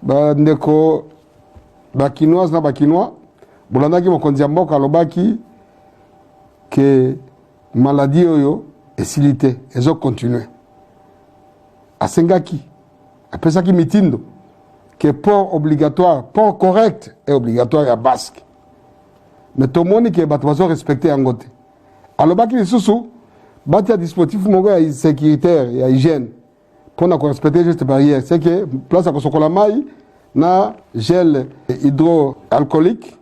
Ndeko bakinoise na bakinois bolandaki mokonzi ya mboka alobaki ke maladie oyo esili te ezo continue. Asengaki apesaki mitindo que port obligatoire, port correct est obligatoire à basque. Mais tout le monde qui est respecté en côté. Alors, il y a un dispositif sécuritaire et hygiène pour respecter juste barrière. C'est que place à Kosokolamai, na gel hydroalcoolique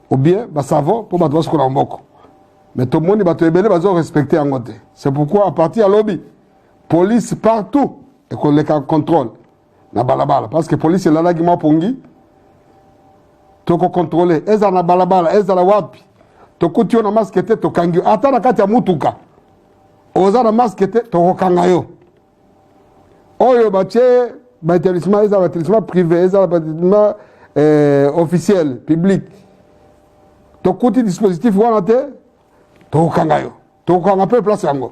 ou bien savon pour battre ce mboko. Mais tout le monde va respecter en côté. C'est pourquoi à partir de lobby, police partout et qu'on les contrôle. Na balabala parce que police là qui m'a pongi toko contrôler eza na balabala eza la wapi toko tio na maskete to kangi ata na kati ya mutuka oza na maskete to kangayo oyo bache ba établissement eza ba établissement privé eza ba établissement officiel public toko ti dispositif wana te to kangayo to kanga pe place yango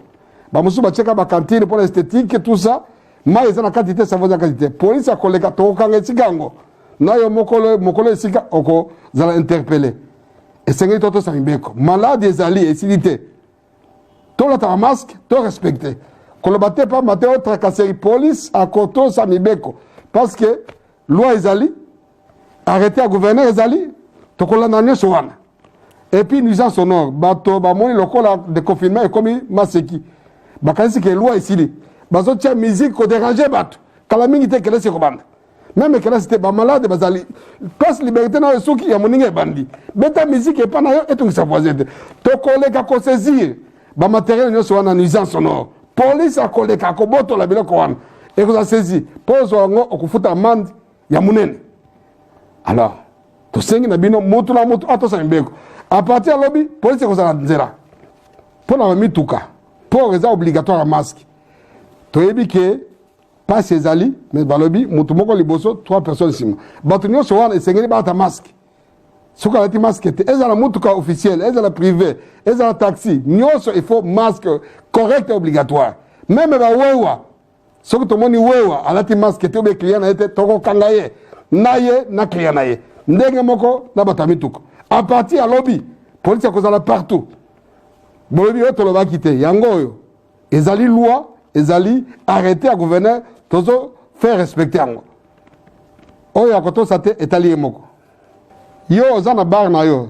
ba musu ba cheka ba cantine pour l'esthétique et tout ça. Mais ils ont la quantité, ça vaut la quantité. Police a collègue à Tokang et Sigango. Nayo Mokolo Sika Oko, ils ont interpellé. Et c'est un toto Sambeko. Malade des alliés et silité. Tout le temps masque, tout respecté. Quand le batte pas, Mathéo tracasserie. Police à Koto Samibeko. Parce que, loi Ezali, arrêté à gouverner Ezali, Tokola Nanye Sowana. Et puis, nuisance sonore. Bato, Bamoni, le col de confinement est comme Maseki. Bakasi que loi ici. Bazo tia musique ko déranger bato kala mingi te kele se kobanda même kele c'était ba malade bazali place liberté na soki ya moninga bandi beta musique e pa na yo etu sa voisin to koleka ko saisir ba matériel nyoso wana nuisance sonore police a koleka ko boto la biloko wana e ko saisir pose ngo okufuta amende ya munene. Alors to sengi na bino moto na moto ato sa mbeko à partir lobby police ko za nzera pour na mituka pour les obligatoire à masque. Toyebi que pas ces alliés, mais balobi, mutumoko liboso, 3 personnes ici. Batunyo sowan et sengeli bata masque. Soka lati masque, eza la mutuka officielle, eza la privée, eza la taxi. Nyoso il faut masque correct et obligatoire. Même ba wewa, soka tomoni wewa, alati masque te obe client na ete toko kangaye, naye na client naye. Ndenge moko na batamituko. À partir à lobby, police kozala partout. Bolobi yoto lo ba kite, yango yo. Ezali loi ezali arrêté à gouverner tozo faire respecter ango oyo akoto sate etali moko yo ozana bar na yo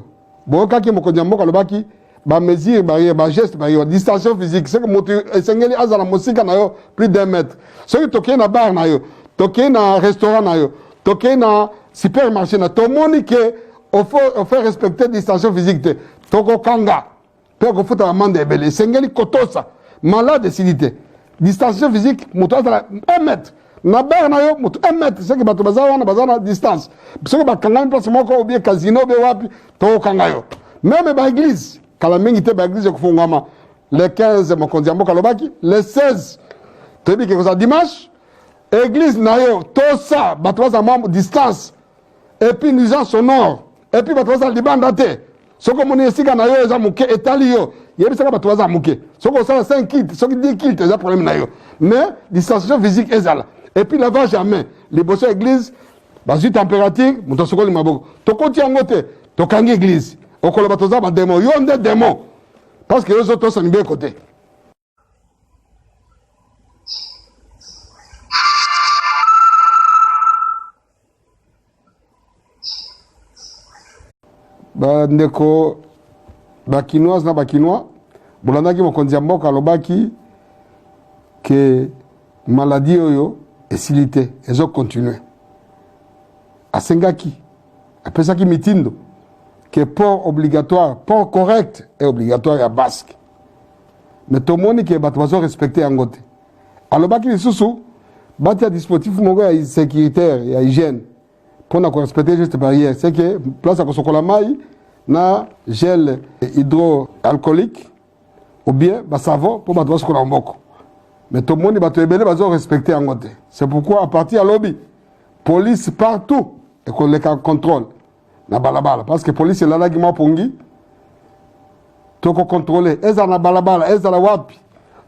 boka ki moko nyamboka lobaki ba mesure barrière ba geste barrière distanciation physique c'est que moto esengeli azala mosika na yo plus d'1 mètre ce que toké na bar na yo toké na restaurant na yo toké na supermarché na to moni que on fait respecter distanciation physique te toko kanga pe ko futa amande ebele esengeli kotosa malade silité. Distanciation physique, moto 1 mètre. Na bar na yo, moto 1 mètre. C'est que bato bazana distance. C'est que bakanga place moko ou bien casino be wapi to kanga yo. Même ba église, kala mingi te ba église ko fungama. Le 15 mokonzi mboka lobaki, le 16 tebi ke koza dimanche, église na yo, to ça bato bazama distance. Et puis nuisance sonore. Et puis bato bazana libanda te. Soko moni esika na yo eza muke etali yo. Yebisaka bato baza muke. Soko sala 5 kits, soko 10 kits, eza problème na yo. Mais distanciation physique ezala. Et puis lavage à main. Les bosso église, bazu température, muto soko limaboko. Toko ti angote, tokangi église. Okolo bato za ba démon, yo nde démon. Parce que yo zo to sa nibe côté. Ndeko bakinoise na bakinois bolandaki mokonzi ya mboka alobaki ke maladie oyo esili te ezo continue. Asengaki apesaki mitindo que port obligatoire, port correct est obligatoire à basque. Mais tout le monde qui est bato respecté en côté. Alobaki lisusu bati a dispositif moko ya sécuritaire et hygiène pour respecter juste barrière. C'est que place à Kosokolamai na gel hydroalcoolique ou bien savon pour battre ce qu'on mboko. Mais tout le monde va respecter en côté. C'est pourquoi à partir de lobby, police partout et qu'on les contrôle. Na balabala parce que police là qui m'a pongi toko contrôler eza na balabala eza la wapi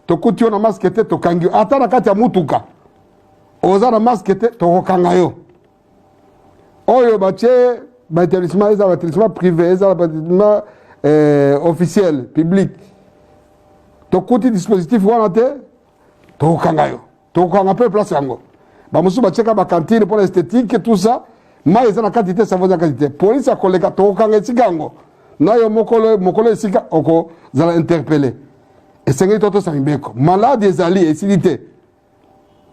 toko tio na maskete to kangi ata na kati ya mutuka oza na maskete to kangayo oyo batie établissement privé établissement officiel public tokuti dispositif wana te tokanga yo tokanga pe place yango bamusu bacheka ba cantine pour l'esthétique tout ça mai eza na quantité savon na quantité police akoleka tokanga esika yango na yo mokolo esika oko zala interpeller esengeli toto sa mibeko malade ezali esilite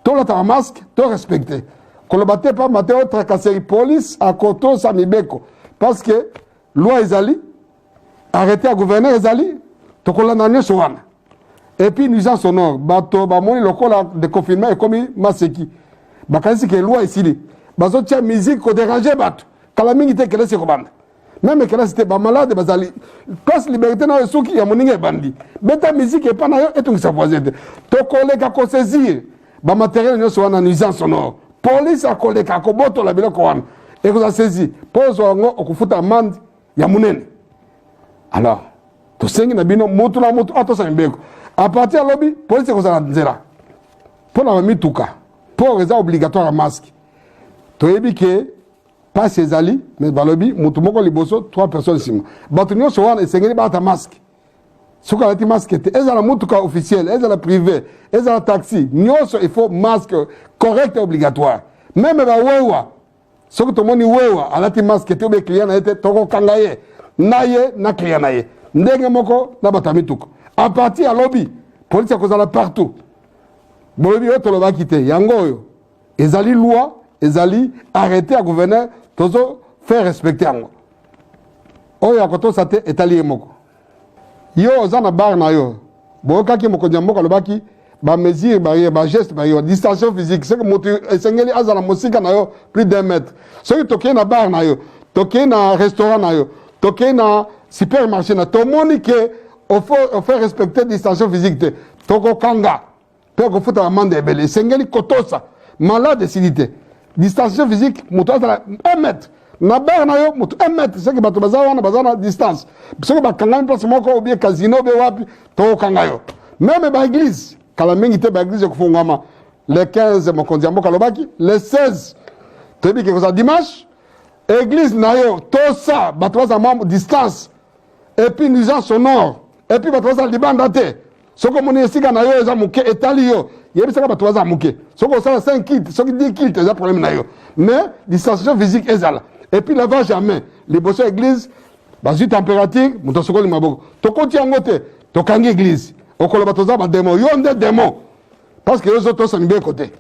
tolata masque to respecter koloba te pa mateo tracasserie police akoto sa mibeko parce que loi ezali arrêté à gouverner ezali tokolanda nyonso wana et puis nuisance sonore bato bamoni lokola de confinement ekomi maseki bakanisi ke loi esili bazotia musique kodéranger bato kala mingi te kelesi ekobanda même kelesi te bamalade bazali place liberté na esuki ya moninga ebandi beta musique epa na yo etungisa voisin te tokoleka kosaisir bamateriel nyonso wana nuisance sonore police akoleka akobotola biloko wana ekoza saisi mpo ozwa yango okufuta amande ya monene alors tosengi na bino mutu na mutu atosa mibeko à partir ya lobi police ekozala nzela mpo na bamituka port eza obligatoire ya masque toyebi ke pasi ezali mais balobi mutu moko liboso 3 personnes nsima bato nyonso wana esengeli balata masque soki alati masque te ezala mutuka officiel ezala privé ezala taxi nyonso il faut masque correct et obligatoire même bawewa soki tomoni wewa alati masque te obe client na ye te tokokanga ye na ye na client na ye ndenge moko na bato ya mituka à partir ya lobi police akozala partout bolobi oyo tolobaki te yango oyo ezali loi ezali arrêté ya gouverneur tozo faire respecter yango oyo akotosa te etali ye moko yo oza na bar na yo boyokaki mokonzi ya mboka alobaki bamesure barrière bageste barrière distanciation physique soki moto esengeli azala mosika na yo plus d'1 mètre soki tokei na bar na yo tokei na restaurant na yo tokei na supermarché na tomoni ke ofaire respecter distanciation physique te tokokanga mpe okofuta amande ebele esengeli kotosa malade esili te distanciation physique moto azala 1 mètre na bar na yo moto 1 mètre soki bato baza wana baza na distance soki bakangami place moko obie casino obe wapi tokokanga yo meme baeglise kala mingi te baeglise ekofungwama le 15 mokonzi ya mboka alobaki le 16 toyebi ke koza dimanche église na yo tosa bato baza mambo distance et puis nuisance sonore et puis bato baza libanda te soki omoni esika na yo eza moke etali yo yebisaka bato baza moke soki osala 5 kit soki 10 kit eza problème na yo mais distanciation physique ezala et puis lavage ya main liboso ya église bazwi température moto asokoli maboko tokoti yango te tokangi église okoloba toza bademo yo nde demo parce que yo ozotosa mibeko te